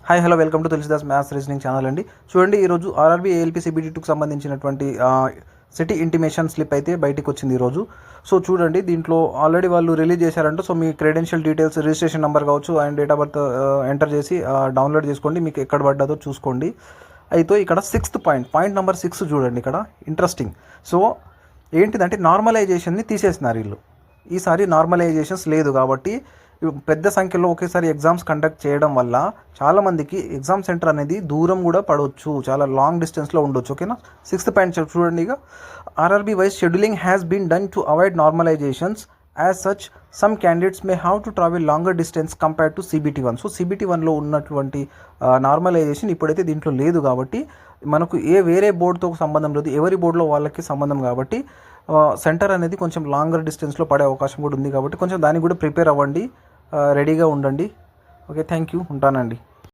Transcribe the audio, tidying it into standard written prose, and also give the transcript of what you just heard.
Hi hello welcome to Tulasidas maths reasoning channel అండి. చూడండి, ఈరోజు ఆర్ఆర్బీ ఏఎల్పీ CBT2కి సంబంధించినటువంటి సిటీ ఇంటిమేషన్ స్లిప్ అయితే బయటకు వచ్చింది ఈరోజు. సో చూడండి, దీంట్లో ఆల్రెడీ వాళ్ళు రిలీజ్ చేశారంట. సో మీ క్రెడెన్షియల్ డీటెయిల్స్, రిజిస్ట్రేషన్ నెంబర్ కావచ్చు and date of birth enter చేసి డౌన్లోడ్ చేసుకోండి. మీకు ఎక్కడ పడ్డదో చూసుకోండి. అయితే ఇక్కడ పాయింట్ నెంబర్ 6 చూడండి. ఇక్కడ ఇంట్రెస్టింగ్. సో ఏంటిదంటే నార్మలైజేషన్ని తీసేసినారు వీళ్ళు. ఈసారి నార్మలైజేషన్స్ లేదు కాబట్టి పెద్ద సంఖ్యలో ఒకేసారి ఎగ్జామ్స్ కండక్ట్ చేయడం వల్ల చాలామందికి ఎగ్జామ్ సెంటర్ అనేది దూరం కూడా పడవచ్చు, చాలా లాంగ్ డిస్టెన్స్లో ఉండొచ్చు. ఓకేనా. 6th పాయింట్ చూడండి. ఇక RRB wise scheduling has been done to avoid normalisations. As such some candidates may have to travel longer distance compared to CBT1. So CBT1లో ఉన్నటువంటి నార్మలైజేషన్ ఇప్పుడైతే దీంట్లో లేదు కాబట్టి మనకు వేరే బోర్డుతో సంబంధం లేదు, ఎవరి బోర్డులో వాళ్ళకి సంబంధం కాబట్టి సెంటర్ అనేది కొంచెం లాంగర్ డిస్టెన్స్లో పడే అవకాశం కూడా ఉంది. కాబట్టి కొంచెం దానికి కూడా ప్రిపేర్ అవ్వండి, రెడీగా ఉండండి. ఓకే, థ్యాంక్ యూ, ఉంటానండి.